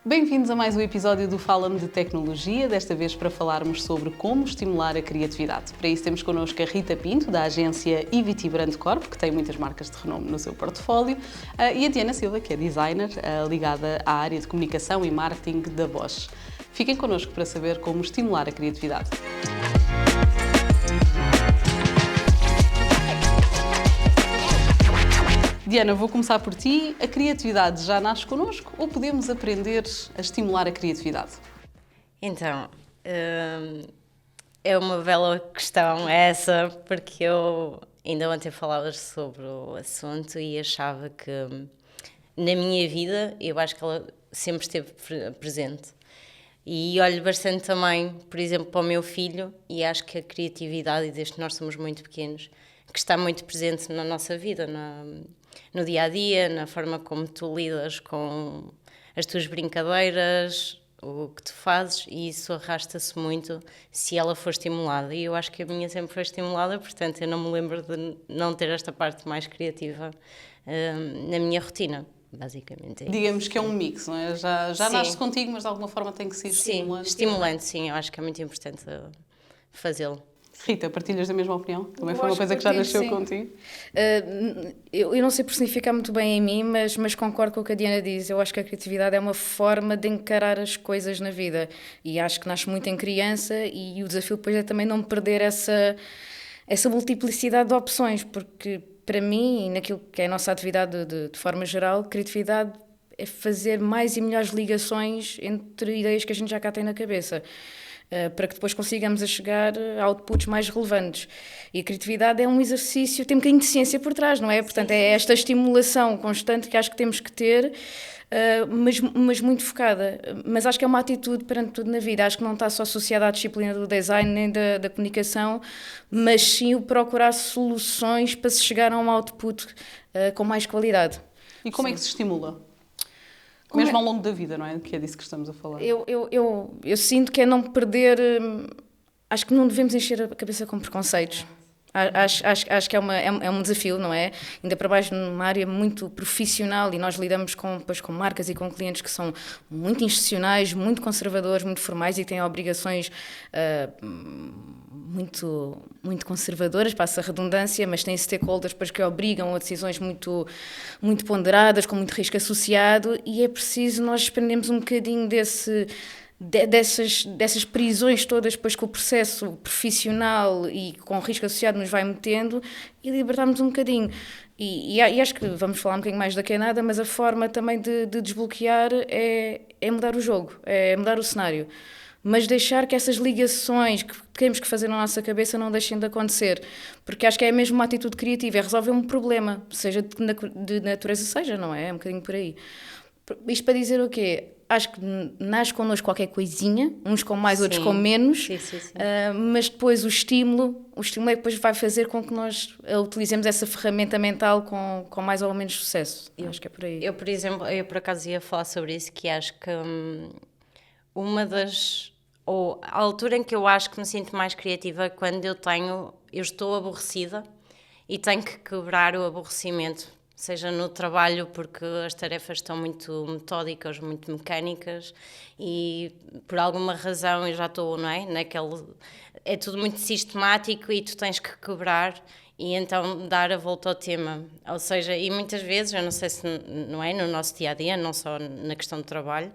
Bem-vindos a mais um episódio do Fala-me de Tecnologia, desta vez para falarmos sobre como estimular a criatividade. Para isso temos connosco a Rita Pinto, da agência EVT Brand Corp, que tem muitas marcas de renome no seu portfólio, e a Diana Silva, que é designer, ligada à área de comunicação e marketing da Bosch. Fiquem connosco para saber como estimular a criatividade. Diana, vou começar por ti. A criatividade já nasce connosco ou podemos aprender a estimular a criatividade? Então, é uma bela questão essa, porque eu ainda ontem falava sobre o assunto e achava que na minha vida, eu acho que ela sempre esteve presente. E olho bastante também, por exemplo, para o meu filho e acho que a criatividade, e desde que nós somos muito pequenos, que está muito presente na nossa vida, no dia-a-dia, na forma como tu lidas com as tuas brincadeiras, o que tu fazes, e isso arrasta-se muito se ela for estimulada. E eu acho que a minha sempre foi estimulada, portanto eu não me lembro de não ter esta parte mais criativa na minha rotina, basicamente. Digamos que é um mix, não é? Já Sim. nasce contigo, mas de alguma forma tem que ser estimulante. Sim, estimulante, sim, eu acho que é muito importante fazê-lo. Rita, partilhas da mesma opinião? Também Eu foi uma acho coisa que que já partilho, nasceu sim. contigo? Eu não sei personificar muito bem em mim, mas concordo com o que a Diana diz. Eu acho que a criatividade é uma forma de encarar as coisas na vida. E acho que nasce muito em criança e o desafio depois é também não perder essa multiplicidade de opções, porque para mim, e naquilo que é a nossa atividade de forma geral, criatividade é fazer mais e melhores ligações entre ideias que a gente já cá tem na cabeça. Para que depois consigamos a chegar a outputs mais relevantes. E a criatividade é um exercício, tem um bocadinho de ciência por trás, não é? Portanto, é esta estimulação constante que acho que temos que ter, mas muito focada. Mas acho que é uma atitude perante tudo na vida. Acho que não está só associada à disciplina do design nem da comunicação, mas sim o procurar soluções para se chegar a um output com mais qualidade. E como é que se estimula? Mesmo ao longo da vida, não é? Que é disso que estamos a falar. Eu sinto que é não perder. Acho que não devemos encher a cabeça com preconceitos. Acho que é um desafio, não é? Ainda para baixo numa área muito profissional e nós lidamos depois com marcas e com clientes que são muito institucionais, muito conservadores, muito formais e têm obrigações muito conservadoras, passa a redundância, mas têm stakeholders depois que obrigam a decisões muito ponderadas, com muito risco associado, e é preciso nós desprendermos um bocadinho dessas prisões todas depois que o processo profissional e com risco associado nos vai metendo e libertarmos um bocadinho. E acho que vamos falar um bocadinho mais daqui a nada, mas a forma também de desbloquear é mudar o jogo, é mudar o cenário. Mas deixar que essas ligações que temos que fazer na nossa cabeça não deixem de acontecer. Porque acho que é mesmo uma atitude criativa, é resolver um problema, seja de natureza seja, não é? É um bocadinho por aí. Isto para dizer o quê? Acho que nasce connosco qualquer coisinha, uns com mais, outros com menos, Sim. mas depois o estímulo é que depois vai fazer com que nós utilizemos essa ferramenta mental com mais ou menos sucesso. Eu acho que é por aí. Eu, por exemplo, por acaso ia falar sobre isso, que acho que ou a altura em que eu acho que me sinto mais criativa é quando eu estou aborrecida e tenho que quebrar o aborrecimento, seja no trabalho porque as tarefas estão muito metódicas, muito mecânicas e por alguma razão eu já estou, não é? É tudo muito sistemático e tu tens que quebrar e então dar a volta ao tema. Ou seja, e muitas vezes, eu não sei se não é no nosso dia-a-dia, não só na questão do trabalho,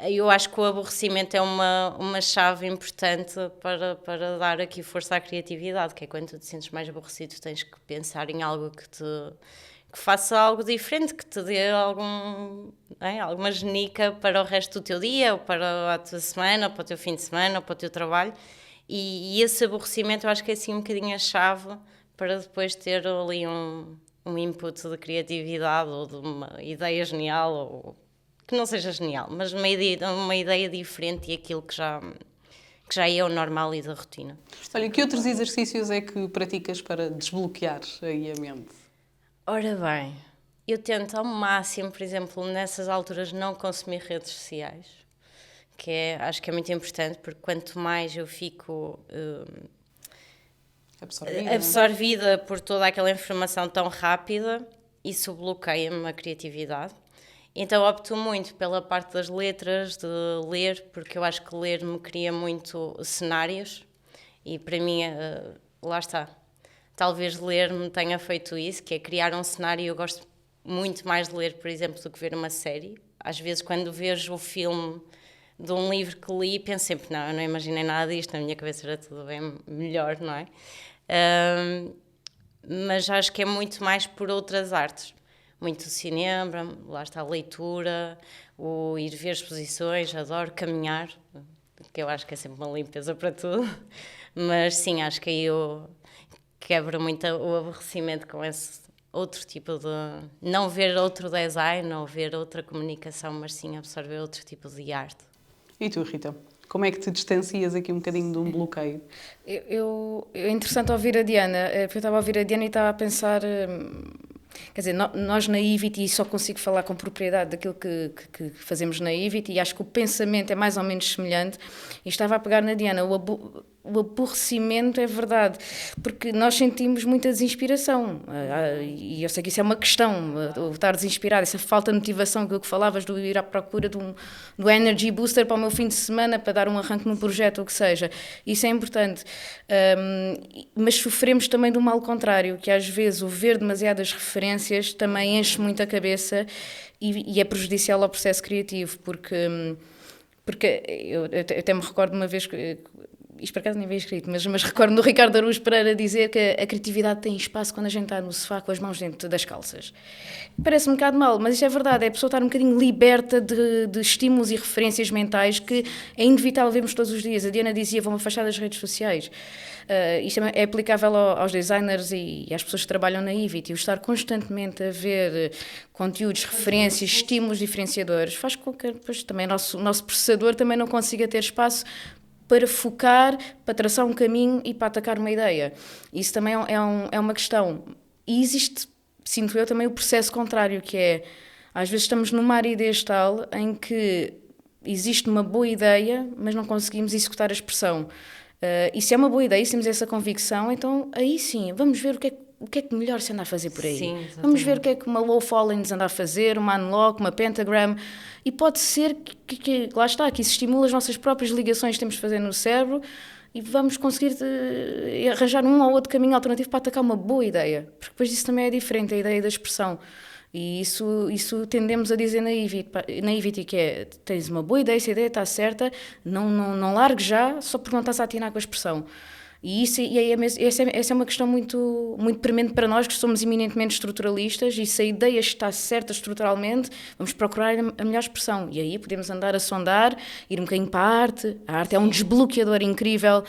eu acho que o aborrecimento é uma chave importante para dar aqui força à criatividade, que é quando tu te sentes mais aborrecido, tens que pensar em algo que faça algo diferente, que te dê alguma genica para o resto do teu dia, ou para a tua semana, ou para o teu fim de semana, ou para o teu trabalho. E esse aborrecimento eu acho que é assim um bocadinho a chave para depois ter ali um input de criatividade ou de uma ideia genial, ou que não seja genial, mas uma ideia diferente e aquilo que já é o normal e da rotina. Olha, que outros exercícios é que praticas para desbloquear aí a mente? Ora bem, eu tento ao máximo, por exemplo, nessas alturas não consumir redes sociais, acho que é muito importante, porque quanto mais eu fico absorvida por toda aquela informação tão rápida, isso bloqueia-me a criatividade. Então opto muito pela parte das letras, de ler, porque eu acho que ler me cria muito cenários e para mim, lá está, talvez ler me tenha feito isso, que é criar um cenário. Eu gosto muito mais de ler, por exemplo, do que ver uma série. Às vezes quando vejo o filme de um livro que li, penso sempre, não, eu não imaginei nada disto, na minha cabeça era tudo bem melhor, não é? Mas acho que é muito mais por outras artes. Muito cinema, lá está a leitura, o ir ver exposições, adoro caminhar, que eu acho que é sempre uma limpeza para tudo. Mas sim, acho que aí eu quebro muito o aborrecimento com esse outro tipo de... Não ver outro design ou ver outra comunicação, mas sim absorver outro tipo de arte. E tu, Rita? Como é que te distancias aqui um bocadinho de um bloqueio? É interessante ouvir a Diana, porque eu estava a ouvir a Diana e estava a pensar... Quer dizer, nós na Ivity, e só consigo falar com propriedade daquilo que fazemos na Ivity, e acho que o pensamento é mais ou menos semelhante, e estava a pegar na Diana, o aborrecimento é verdade, porque nós sentimos muita desinspiração, e eu sei que isso é uma questão, o estar desinspirado, essa falta de motivação, aquilo que falavas, do ir à procura do energy booster para o meu fim de semana, para dar um arranque num projeto, ou o que seja, isso é importante, mas sofremos também do mal contrário, que às vezes o ver demasiadas referências também enche muito a cabeça e é prejudicial ao processo criativo, porque eu até me recordo uma vez que isto por acaso nem veio escrito, mas recordo do Ricardo Araújo Pereira dizer que a criatividade tem espaço quando a gente está no sofá com as mãos dentro das calças. Parece um bocado mal, mas isto é verdade, é a pessoa estar um bocadinho liberta de estímulos e referências mentais que é inevitável vermos todos os dias. A Diana dizia, vão afastar das redes sociais. Isto é aplicável aos designers e às pessoas que trabalham na Ivity. O estar constantemente a ver conteúdos, referências, estímulos diferenciadores faz com que depois, também o nosso processador também não consiga ter espaço para focar, para traçar um caminho e para atacar uma ideia. Isso também é uma questão. E existe, sinto eu, também o processo contrário, que é, às vezes estamos numa aridez tal em que existe uma boa ideia, mas não conseguimos executar a expressão. E se é uma boa ideia, se temos essa convicção, então aí sim, vamos ver o que é que melhor se anda a fazer por aí. Sim, vamos ver o que é que uma Low Follins anda a fazer, uma Unlock, uma Pentagram, e pode ser que lá está, que isso estimula as nossas próprias ligações que temos de fazer no cérebro e vamos conseguir arranjar um ou outro caminho alternativo para atacar uma boa ideia, porque depois isso também é diferente, a ideia da expressão. E isso tendemos a dizer na Ivity, que é, tens uma boa ideia, se a ideia está certa, não largue já, só porque não estás a atinar com a expressão. E essa é uma questão muito, muito premente para nós, que somos eminentemente estruturalistas, e se a ideia está certa estruturalmente, vamos procurar a melhor expressão. E aí podemos andar a sondar, ir um bocadinho para a arte. A arte é um desbloqueador incrível,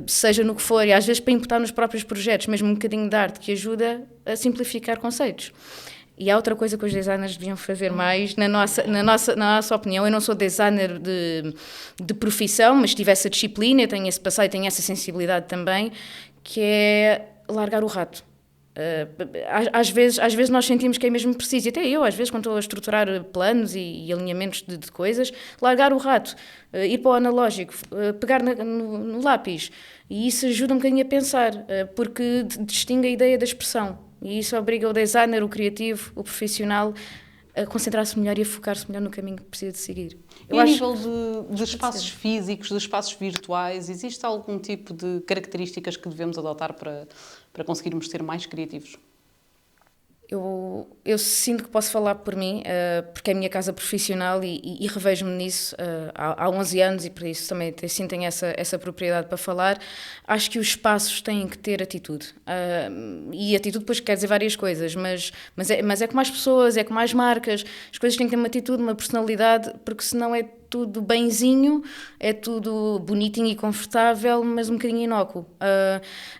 seja no que for, e às vezes para imputar nos próprios projetos, mesmo um bocadinho de arte, que ajuda a simplificar conceitos. E há outra coisa que os designers deviam fazer mais, na nossa opinião. Eu não sou designer de profissão, mas tive essa disciplina, tenho esse passeio, tenho essa sensibilidade também, que é largar o rato. Às vezes nós sentimos que é mesmo preciso, e até eu, às vezes, quando estou a estruturar planos e alinhamentos de coisas, largar o rato, ir para o analógico, pegar no lápis. E isso ajuda um bocadinho a pensar, porque distingue a ideia da expressão. E isso obriga o designer, o criativo, o profissional a concentrar-se melhor e a focar-se melhor no caminho que precisa de seguir. E a nível de espaços físicos, de espaços virtuais, existe algum tipo de características que devemos adotar para conseguirmos ser mais criativos? Eu sinto que posso falar por mim, porque é a minha casa profissional e revejo-me nisso há 11 anos e por isso também tenho essa propriedade para falar. Acho que os espaços têm que ter atitude. E atitude depois quer dizer várias coisas, mas é com mais pessoas, é com mais marcas. As coisas têm que ter uma atitude, uma personalidade, porque senão é tudo benzinho, é tudo bonitinho e confortável, mas um bocadinho inócuo.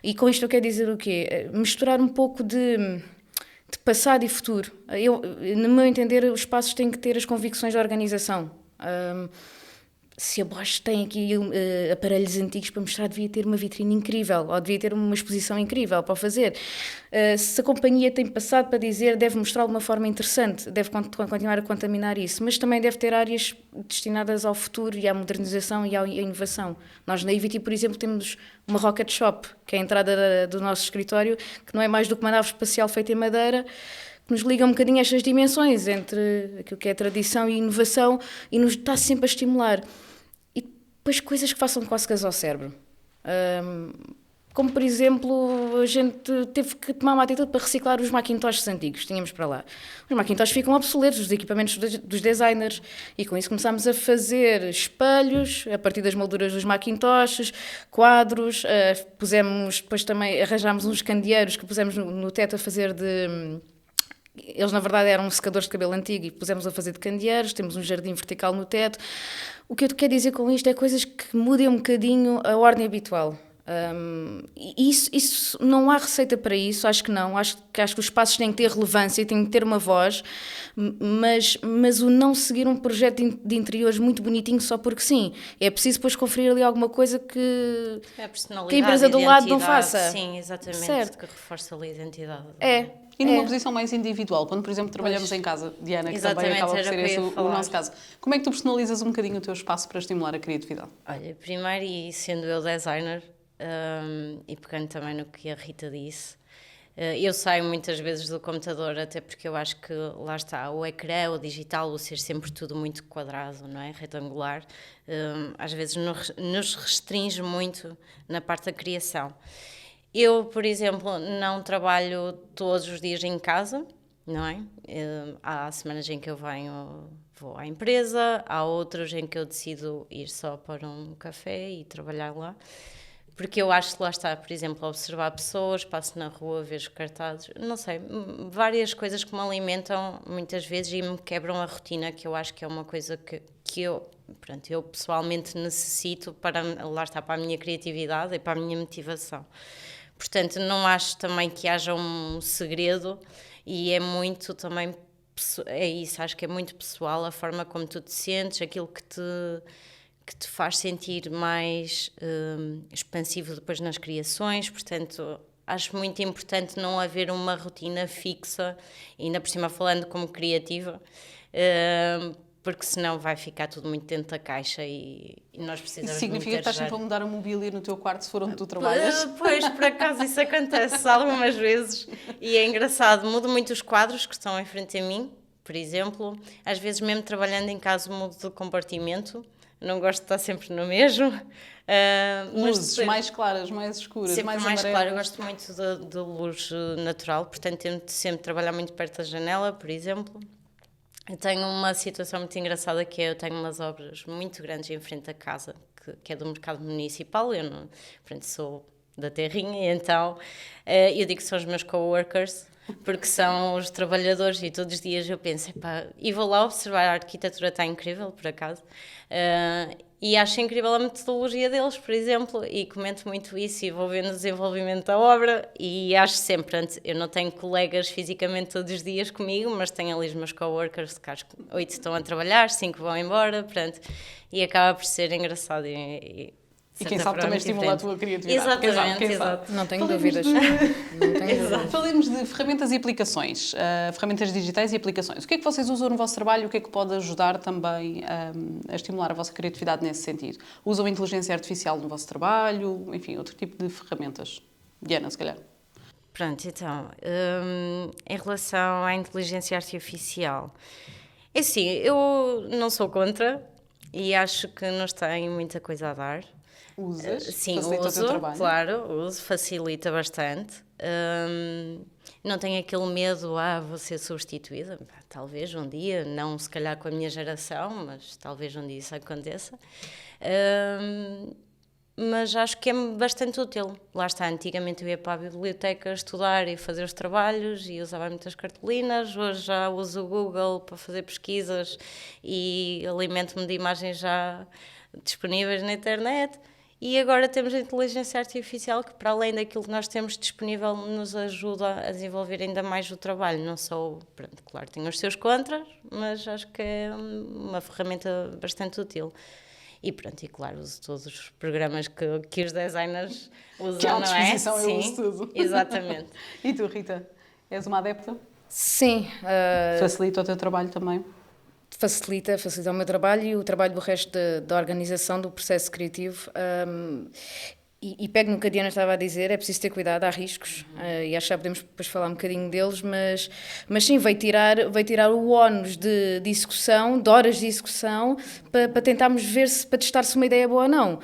E com isto eu quero dizer o quê? Misturar um pouco de passado e futuro. No meu entender, os espaços têm que ter as convicções da organização. Se a Bosch tem aqui aparelhos antigos para mostrar, devia ter uma vitrine incrível, ou devia ter uma exposição incrível para fazer. Se a companhia tem passado para dizer, deve mostrar de uma forma interessante, deve continuar a contaminar isso, mas também deve ter áreas destinadas ao futuro e à modernização e à inovação. Nós na Ivity, por exemplo, temos uma Rocket Shop, que é a entrada do nosso escritório, que não é mais do que uma nave espacial feita em madeira, nos liga um bocadinho estas dimensões entre aquilo que é tradição e inovação e nos está sempre a estimular. E depois coisas que façam cócegas ao cérebro. Como, por exemplo, a gente teve que tomar uma atitude para reciclar os Macintoshes antigos que tínhamos para lá. Os Macintoshes ficam obsoletos, os equipamentos dos designers, e com isso começámos a fazer espelhos, a partir das molduras dos Macintoshes, quadros, depois também arranjámos uns candeeiros que pusemos no teto a fazer de... Eles, na verdade, eram secadores de cabelo antigo e pusemos a fazer de candeeiros, temos um jardim vertical no teto. O que eu quero dizer com isto é coisas que mudem um bocadinho a ordem habitual. Isso não há receita para isso, acho que não. Acho que os espaços têm que ter relevância, têm que ter uma voz, mas o não seguir um projeto de interiores muito bonitinho só porque sim. É preciso depois conferir ali alguma coisa que a empresa do lado não faça. Sim, exatamente, certo. Que reforça ali a identidade. E numa posição mais individual, quando, por exemplo, trabalhamos em casa, Diana, que também acaba por ser esse o nosso caso, como é que tu personalizas um bocadinho o teu espaço para estimular a criatividade? Olha, primeiro, e sendo eu designer, e pegando também no que a Rita disse, eu saio muitas vezes do computador, até porque eu acho que lá está, o ecrã, o digital, o ser sempre tudo muito quadrado, não é? Retangular, às vezes nos restringe muito na parte da criação. Eu, por exemplo, não trabalho todos os dias em casa, não é? Há semanas em que eu vou à empresa, há outras em que eu decido ir só para um café e trabalhar lá. Porque eu acho que lá está, por exemplo, observar pessoas, passo na rua, vejo cartazes, não sei, várias coisas que me alimentam muitas vezes e me quebram a rotina, que eu acho que é uma coisa que eu pessoalmente necessito para, lá está, para a minha criatividade e para a minha motivação. Portanto, não acho também que haja um segredo e é muito também, é isso, acho que é muito pessoal a forma como tu te sentes, aquilo que te faz sentir mais expansivo depois nas criações, portanto, acho muito importante não haver uma rotina fixa, ainda por cima falando como criativa, porque senão vai ficar tudo muito dentro da caixa e nós precisamos. Isso significa que estás sempre a mudar a mobília no teu quarto se for onde tu trabalhas? Pois, por acaso isso acontece algumas vezes e é engraçado, mudo muito os quadros que estão em frente a mim, por exemplo, às vezes mesmo trabalhando em casa mudo de compartimento. Não gosto de estar sempre no mesmo. Luzes mais claras, mais escuras, sempre mais claras. amarelas. Eu gosto muito de luz natural, portanto tento sempre trabalhar muito perto da janela, por exemplo. Eu tenho uma situação muito engraçada que é, eu tenho umas obras muito grandes em frente da casa, que é do mercado municipal, eu não, portanto, sou da terrinha, e então eu digo que são os meus coworkers, porque são os trabalhadores e todos os dias eu penso, epá, e vou lá observar, a arquitetura está incrível, por acaso, e acho incrível a metodologia deles, por exemplo, e comento muito isso e vou vendo o desenvolvimento da obra e acho sempre, eu não tenho colegas fisicamente todos os dias comigo, mas tenho ali os meus coworkers, que acho que 8 estão a trabalhar, 5 vão embora, portanto, e acaba por ser engraçado e quem sabe também estimula a tua criatividade. Exatamente, exato. Não tenho dúvidas. Não tenho dúvidas. Falemos de ferramentas e aplicações, ferramentas digitais e aplicações. O que é que vocês usam no vosso trabalho e o que é que pode ajudar também a estimular a vossa criatividade nesse sentido? Usam inteligência artificial no vosso trabalho? Enfim, outro tipo de ferramentas? Diana, se calhar. Pronto, então, em relação à inteligência artificial, é assim, eu não sou contra e acho que nos tem muita coisa a dar. Usas? Sim, facilita uso, o teu trabalho? claro, uso, facilita bastante. Não tenho aquele medo, vou ser substituída. Talvez um dia, não se calhar com a minha geração, mas talvez um dia isso aconteça. Mas acho que é bastante útil. Lá está, antigamente eu ia para a biblioteca estudar e fazer os trabalhos e usava muitas cartolinas. Hoje já uso o Google para fazer pesquisas e alimento-me de imagens já disponíveis na internet. E agora temos a inteligência artificial que, para além daquilo que nós temos disponível, nos ajuda a desenvolver ainda mais o trabalho. Não só, pronto, claro, tem os seus contras, mas acho que é uma ferramenta bastante útil. E pronto, e claro, uso todos os programas que os designers usam, que à não é? disposição eu uso tudo. Exatamente. E tu, Rita, és uma adepta? Sim. Facilita o teu trabalho também? Facilita o meu trabalho e o trabalho do resto da organização do processo criativo. E pego no que a Diana estava a dizer, é preciso ter cuidado, há riscos, e acho que já podemos depois falar um bocadinho deles, mas sim, vai tirar o ónus de execução, de horas de execução, para tentarmos ver se, para testar se uma ideia é boa ou não.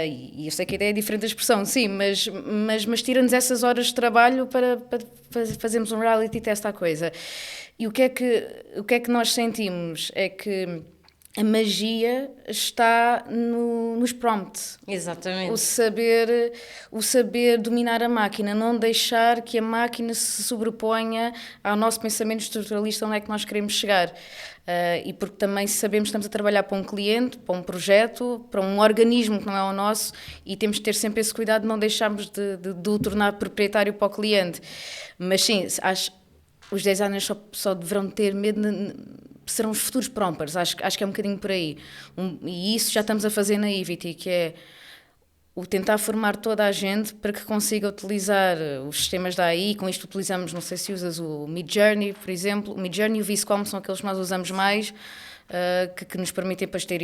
E eu sei que a ideia é diferente da expressão, sim, mas tira-nos essas horas de trabalho para fazermos um reality test à coisa. E o que é que nós sentimos? É que a magia está nos prompts. Exatamente. O saber dominar a máquina, não deixar que a máquina se sobreponha ao nosso pensamento estruturalista onde é que nós queremos chegar. E porque também sabemos que estamos a trabalhar para um cliente, para um projeto, para um organismo que não é o nosso, e temos de ter sempre esse cuidado de não deixarmos de o tornar proprietário para o cliente. Mas sim, os designers só deverão ter medo serão os futuros prompters, acho que é um bocadinho por aí. E isso já estamos a fazer na Ivity, que é o tentar formar toda a gente para que consiga utilizar os sistemas da AI. Com isto utilizamos, não sei se usas o Midjourney, por exemplo. O Midjourney e o Viscom são aqueles que nós usamos mais, que nos permitem depois ter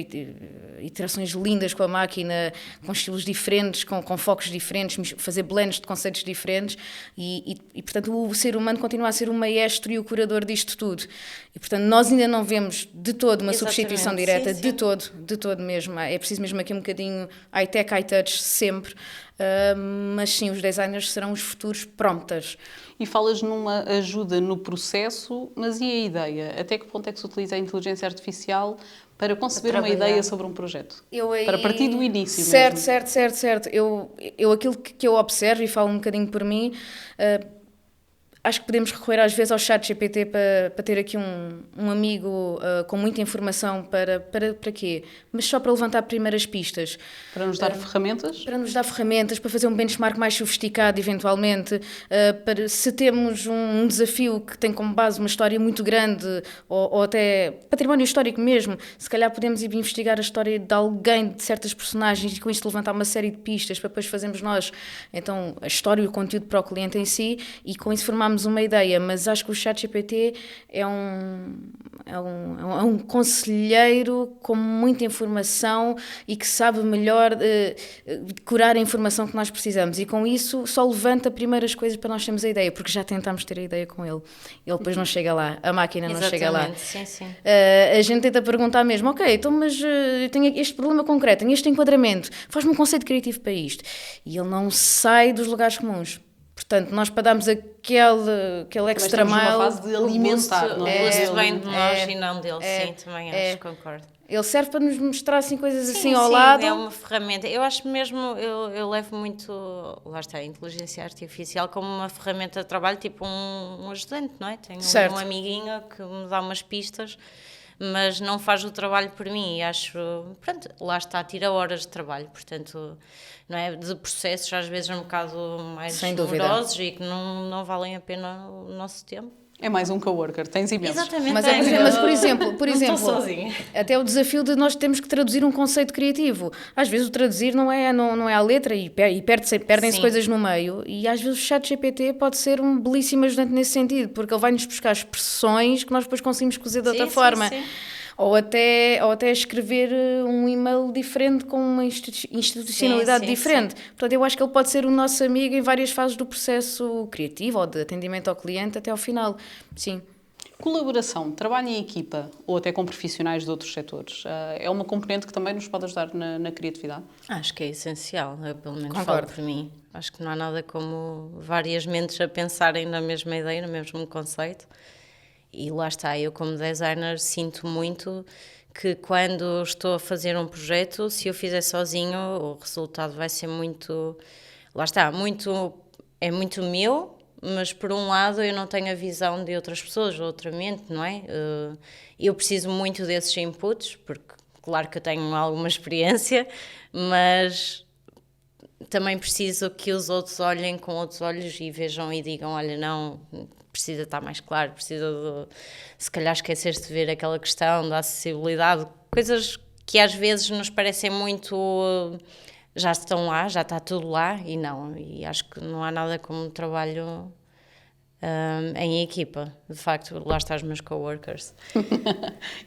iterações lindas com a máquina, com estilos diferentes, com focos diferentes, fazer blends de conceitos diferentes e, portanto, o ser humano continua a ser o maestro e o curador disto tudo. E, portanto, nós ainda não vemos de todo uma substituição direta, sim. de todo mesmo. É preciso mesmo aqui um bocadinho high-tech, high-touch, sempre. Mas sim, os designers serão os futuros prompters. E falas numa ajuda no processo, mas e a ideia? Até que ponto é que se utiliza a inteligência artificial para conceber uma ideia sobre um projeto? Para partir do início certo, mesmo. Certo. Eu aquilo que eu observo, e falo um bocadinho por mim, acho que podemos recorrer às vezes ao ChatGPT para ter aqui um amigo com muita informação para quê? Mas só para levantar primeiras pistas. Para nos dar ferramentas? Para nos dar ferramentas, para fazer um benchmark mais sofisticado, eventualmente. Para, se temos um desafio que tem como base uma história muito grande, ou até património histórico mesmo, se calhar podemos ir investigar a história de alguém, de certas personagens, e com isto levantar uma série de pistas para depois fazermos nós, então, a história e o conteúdo para o cliente em si, e com isso formamos uma ideia. Mas acho que o ChatGPT é um conselheiro com muita informação e que sabe melhor decorar a informação que nós precisamos, e com isso só levanta primeiras coisas para nós termos a ideia, porque já tentámos ter a ideia com ele. Ele depois não chega lá, a máquina não chega lá. Sim. A gente tenta perguntar mesmo, ok, então mas eu tenho este problema concreto, tenho este enquadramento, faz-me um conceito criativo para isto. E ele não sai dos lugares comuns. Portanto, nós para darmos aquele extra mile... uma fase de alimentar, não é? O gosto vem de nós e não dele, sim, também acho, concordo. Ele serve para nos mostrar assim, coisas sim, assim ao lado. É uma ferramenta. Eu acho mesmo, eu levo muito, lá está, a inteligência artificial como uma ferramenta de trabalho, tipo um ajudante, não é? Tenho um amiguinho que me dá umas pistas, mas não faz o trabalho por mim, e acho, pronto, lá está, tira horas de trabalho, portanto, não é, de processos às vezes um bocado mais morosos e que não valem a pena o nosso tempo. É mais um coworker, tens imensos. Exatamente. Mas por exemplo, sozinha. Até o desafio de nós termos que traduzir um conceito criativo. Às vezes o traduzir não é a letra e perdem-se coisas no meio, e às vezes o ChatGPT pode ser um belíssimo ajudante nesse sentido, porque ele vai nos buscar expressões que nós depois conseguimos cozer de outra forma. Sim. Ou até escrever um e-mail diferente com uma institucionalidade diferente. Portanto, eu acho que ele pode ser o nosso amigo em várias fases do processo criativo ou de atendimento ao cliente até ao final. Sim. Colaboração, trabalho em equipa ou até com profissionais de outros setores, é uma componente que também nos pode ajudar na criatividade? Acho que é essencial, eu pelo menos Concordo. falo por mim. Acho que não há nada como várias mentes a pensarem na mesma ideia, no mesmo conceito. E lá está, eu como designer sinto muito que quando estou a fazer um projeto, se eu fizer sozinho, o resultado vai ser muito... Lá está, é muito meu, mas por um lado eu não tenho a visão de outras pessoas, outra mente, não é? Eu preciso muito desses inputs, porque claro que eu tenho alguma experiência, mas também preciso que os outros olhem com outros olhos e vejam e digam, olha, não... precisa estar mais claro, se calhar esquecer-se de ver aquela questão da acessibilidade, coisas que às vezes nos parecem muito, já estão lá, já está tudo lá, e acho que não há nada como trabalho em equipa, de facto, lá estão os meus coworkers.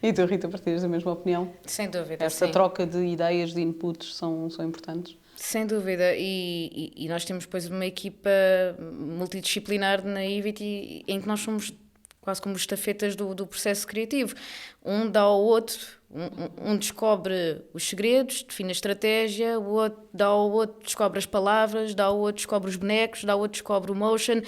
E tu, Rita, partilhas da mesma opinião? Sem dúvida, Essa troca de ideias, de inputs são importantes? Sem dúvida, e nós temos depois uma equipa multidisciplinar na Ivity em que nós somos quase como estafetas do processo criativo. Um dá ao outro, um descobre os segredos, define a estratégia, o outro dá ao outro, descobre as palavras, dá ao outro, descobre os bonecos, dá ao outro, descobre o motion,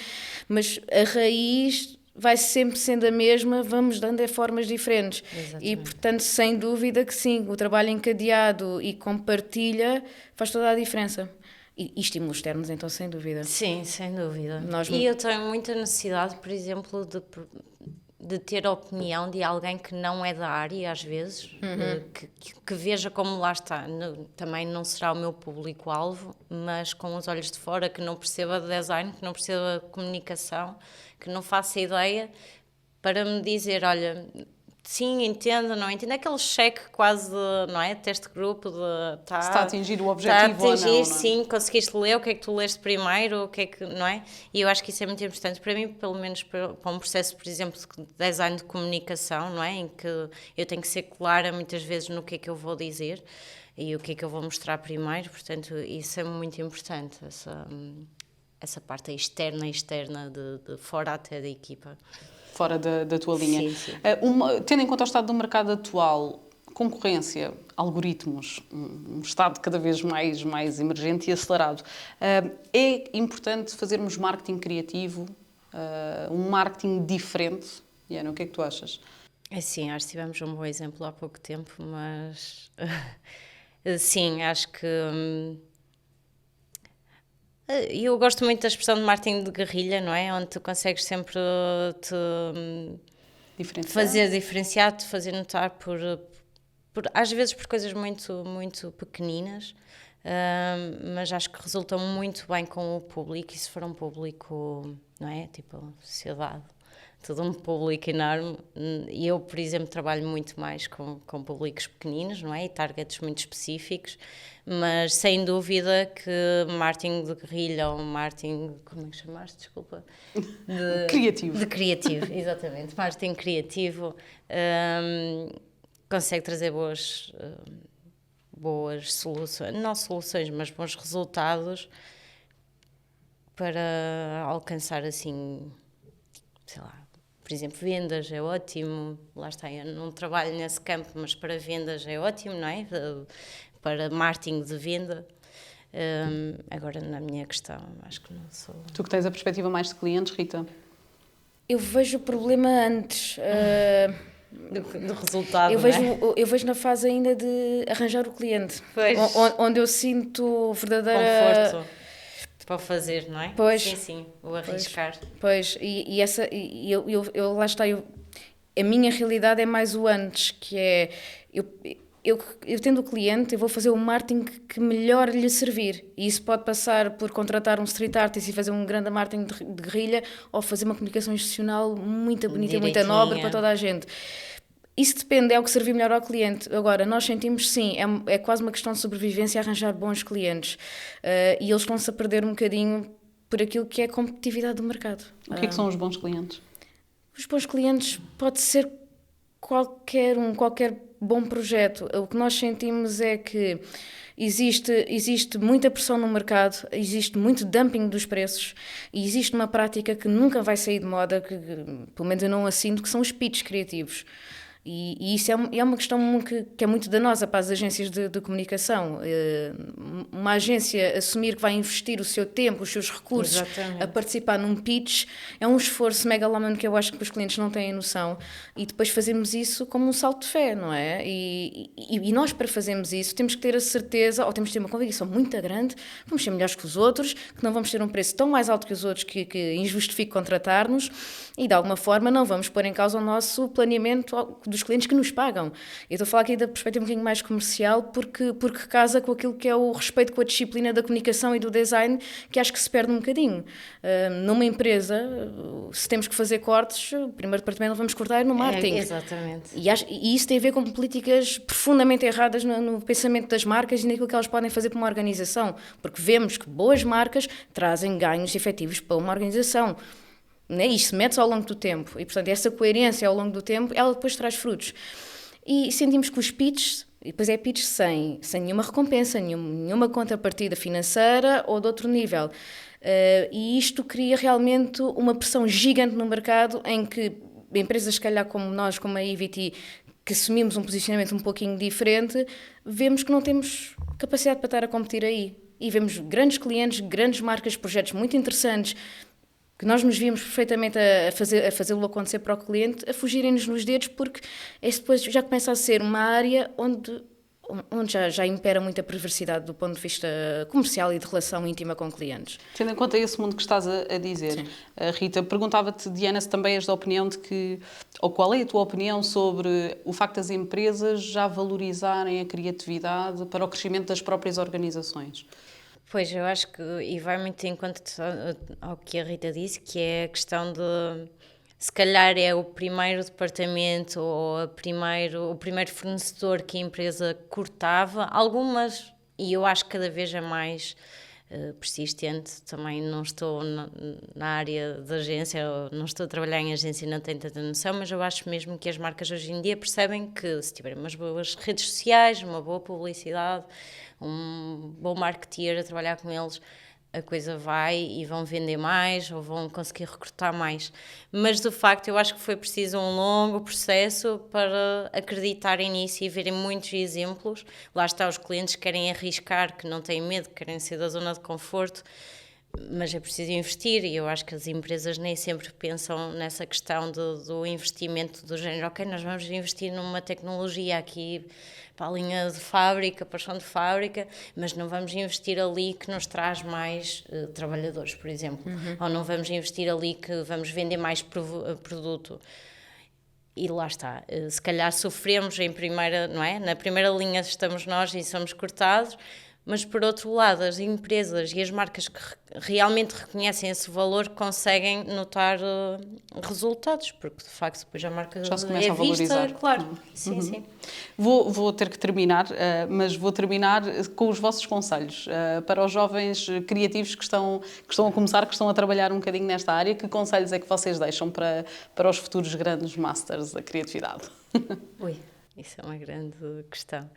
mas a raiz vai sempre sendo a mesma, vamos dando formas diferentes. Exatamente. E, portanto, sem dúvida que sim, o trabalho encadeado e com partilha faz toda a diferença. E estímulos externos, então, sem dúvida. Sim, sem dúvida. Nós E eu tenho muita necessidade, por exemplo, de ter a opinião de alguém que não é da área, às vezes, que veja como lá está. Também não será o meu público-alvo, mas com os olhos de fora, que não perceba de design, que não perceba de comunicação, que não faça ideia, para me dizer, olha, sim, entendo, não entendo, aquele cheque quase, não é, teste grupo, de se está a atingir o objetivo está a atingir, ou não. sim, conseguiste ler, o que é que tu leste primeiro, o que é que, não é? E eu acho que isso é muito importante, para mim, pelo menos para um processo, por exemplo, de design de comunicação, não é, em que eu tenho que ser clara muitas vezes no que é que eu vou dizer e o que é que eu vou mostrar primeiro, portanto, isso é muito importante, essa parte externa de fora até da equipa. Fora da tua linha. Sim. Tendo em conta o estado do mercado atual, concorrência, algoritmos, um estado cada vez mais emergente e acelerado, é importante fazermos marketing criativo, um marketing diferente? Diana, o que é que tu achas? Sim, acho que tivemos um bom exemplo há pouco tempo, mas sim, acho que eu gosto muito da expressão de marketing de guerrilha, não é? Onde tu consegues sempre fazer diferenciar-te, fazer notar por às vezes por coisas muito pequeninas, mas acho que resultam muito bem com o público, e se for um público, não é? Tipo, sociedade, todo um público enorme. E eu, por exemplo, trabalho muito mais com públicos pequeninos, não é? E targets muito específicos, mas sem dúvida que marketing de guerrilha ou marketing, como é que chamaste? Desculpa. Criativo. De criativo, exatamente. Marketing criativo consegue trazer boas soluções, não soluções, mas bons resultados para alcançar, assim, sei lá, por exemplo, vendas é ótimo, lá está, eu não trabalho nesse campo, mas para vendas é ótimo, não é? Para marketing de venda. Agora, na minha questão, acho que não sou... Tu que tens a perspectiva mais de clientes, Rita? Eu vejo o problema antes. Do resultado, Eu vejo na fase ainda de arranjar o cliente, pois, onde eu sinto verdadeira... conforto para fazer, não é? Pois. Sim, o arriscar. Pois, eu lá está, a minha realidade é mais o antes, que é, eu tendo o cliente, eu vou fazer o marketing que melhor lhe servir, e isso pode passar por contratar um street artist e fazer um grande marketing de guerrilha, ou fazer uma comunicação institucional muito bonita e muito nobre para toda a gente. Isso depende, é o que servir melhor ao cliente. Agora, nós sentimos, sim, é quase uma questão de sobrevivência arranjar bons clientes. E eles estão-se a perder um bocadinho por aquilo que é a competitividade do mercado. O que é que são os bons clientes? Os bons clientes pode ser qualquer bom projeto. O que nós sentimos é que existe muita pressão no mercado, existe muito dumping dos preços e existe uma prática que nunca vai sair de moda, que pelo menos eu não a sinto, que são os pitches criativos. E isso é uma questão que é muito danosa para as agências de comunicação. Uma agência assumir que vai investir o seu tempo, os seus recursos, exatamente, a participar num pitch, é um esforço megalómano que eu acho que os clientes não têm noção. E depois fazemos isso como um salto de fé, não é? E nós, para fazermos isso, temos que ter a certeza, ou temos que ter uma convicção muito grande, que vamos ser melhores que os outros, que não vamos ter um preço tão mais alto que os outros que injustifique contratar-nos, e de alguma forma não vamos pôr em causa o nosso planeamento dos clientes que nos pagam. Eu estou a falar aqui da perspectiva um bocadinho mais comercial, porque casa com aquilo que é o respeito com a disciplina da comunicação e do design, que acho que se perde um bocadinho. Numa empresa, se temos que fazer cortes, o primeiro departamento vamos cortar no marketing. Exatamente. E isso tem a ver com políticas profundamente erradas no pensamento das marcas e naquilo que elas podem fazer para uma organização, porque vemos que boas marcas trazem ganhos efetivos para uma organização. Isto mete-se ao longo do tempo e, portanto, essa coerência ao longo do tempo, ela depois traz frutos. E sentimos que os pitches E depois é pitch sem nenhuma recompensa, nenhuma contrapartida financeira ou de outro nível. E isto cria realmente uma pressão gigante no mercado em que empresas, se calhar como nós, como a EVT, que assumimos um posicionamento um pouquinho diferente, vemos que não temos capacidade para estar a competir aí. E vemos grandes clientes, grandes marcas, projetos muito interessantes, que nós nos víamos perfeitamente a fazê-lo acontecer para o cliente, a fugirem-nos nos dedos, porque esse depois já começa a ser uma área onde já impera muita perversidade do ponto de vista comercial e de relação íntima com clientes. Tendo em conta esse mundo que estás a dizer, Rita, perguntava-te, Diana, se também és da opinião de que, ou qual é a tua opinião sobre o facto das empresas já valorizarem a criatividade para o crescimento das próprias organizações? Pois, eu acho que, e vai muito em conta ao que a Rita disse, que é a questão de, se calhar é o primeiro departamento ou o primeiro fornecedor que a empresa cortava, algumas, e eu acho que cada vez é mais persistente, também não estou na área da agência, não estou a trabalhar em agência e não tenho tanta noção, mas eu acho mesmo que as marcas hoje em dia percebem que se tiverem umas boas redes sociais, uma boa publicidade, um bom marketeer a trabalhar com eles, a coisa vai e vão vender mais ou vão conseguir recrutar mais. Mas, de facto, eu acho que foi preciso um longo processo para acreditarem nisso e verem muitos exemplos. Lá está, os clientes que querem arriscar, que não têm medo, que querem sair da zona de conforto, mas é preciso investir e eu acho que as empresas nem sempre pensam nessa questão do investimento do género, ok, nós vamos investir numa tecnologia aqui para a linha de fábrica, para o chão de fábrica, mas não vamos investir ali que nos traz mais trabalhadores, por exemplo, ou não vamos investir ali que vamos vender mais produto. E lá está, se calhar sofremos em primeira, não é? Na primeira linha estamos nós e somos cortados, mas por outro lado as empresas e as marcas que realmente reconhecem esse valor conseguem notar resultados, porque de facto depois a marca já se começa é a valorizar. Vista, claro. Sim, sim. Vou ter que terminar, mas vou terminar com os vossos conselhos para os jovens criativos que estão a começar, que estão a trabalhar um bocadinho nesta área. Que conselhos é que vocês deixam para os futuros grandes masters da criatividade? Ui, isso é uma grande questão.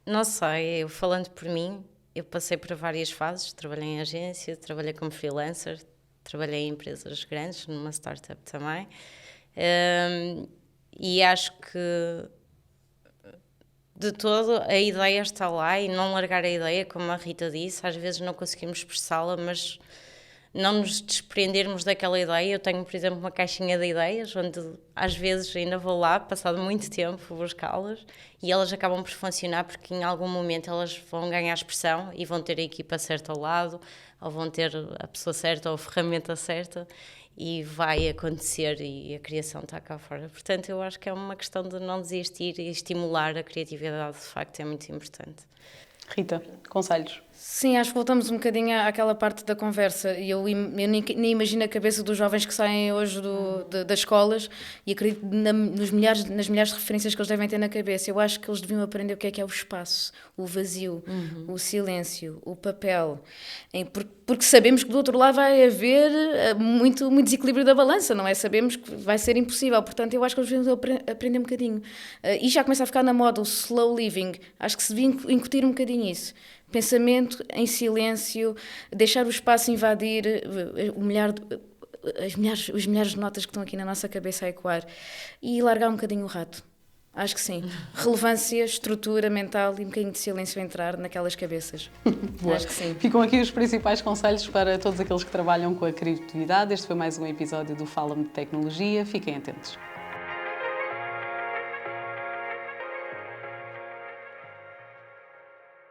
Não sei, eu falando por mim, eu passei por várias fases, trabalhei em agência, trabalhei como freelancer, trabalhei em empresas grandes, numa startup também, e acho que de todo a ideia está lá e não largar a ideia, como a Rita disse, às vezes não conseguimos expressá-la, mas não nos desprendermos daquela ideia. Eu tenho, por exemplo, uma caixinha de ideias, onde às vezes ainda vou lá, passado muito tempo, buscá-las, e elas acabam por funcionar porque em algum momento elas vão ganhar expressão e vão ter a equipa certa ao lado, ou vão ter a pessoa certa ou a ferramenta certa, e vai acontecer e a criação está cá fora. Portanto, eu acho que é uma questão de não desistir e estimular a criatividade, de facto, é muito importante. Rita, conselhos? Sim, acho que voltamos um bocadinho àquela parte da conversa e eu nem imagino a cabeça dos jovens que saem hoje das escolas e acredito nas milhares de referências que eles devem ter na cabeça. Eu acho que eles deviam aprender o que é o espaço, o vazio, o silêncio, o papel, porque sabemos que do outro lado vai haver muito desequilíbrio da balança, não é? Sabemos que vai ser impossível, portanto eu acho que eles deviam aprender um bocadinho. E já começa a ficar na moda o slow living, acho que se devia incutir um bocadinho isso. Pensamento em silêncio, deixar o espaço invadir os milhares de notas que estão aqui na nossa cabeça a ecoar e largar um bocadinho o rato. Acho que sim. Relevância, estrutura mental e um bocadinho de silêncio a entrar naquelas cabeças. Acho que sim. Ficam aqui os principais conselhos para todos aqueles que trabalham com a criatividade. Este foi mais um episódio do Fala-me de Tecnologia. Fiquem atentos.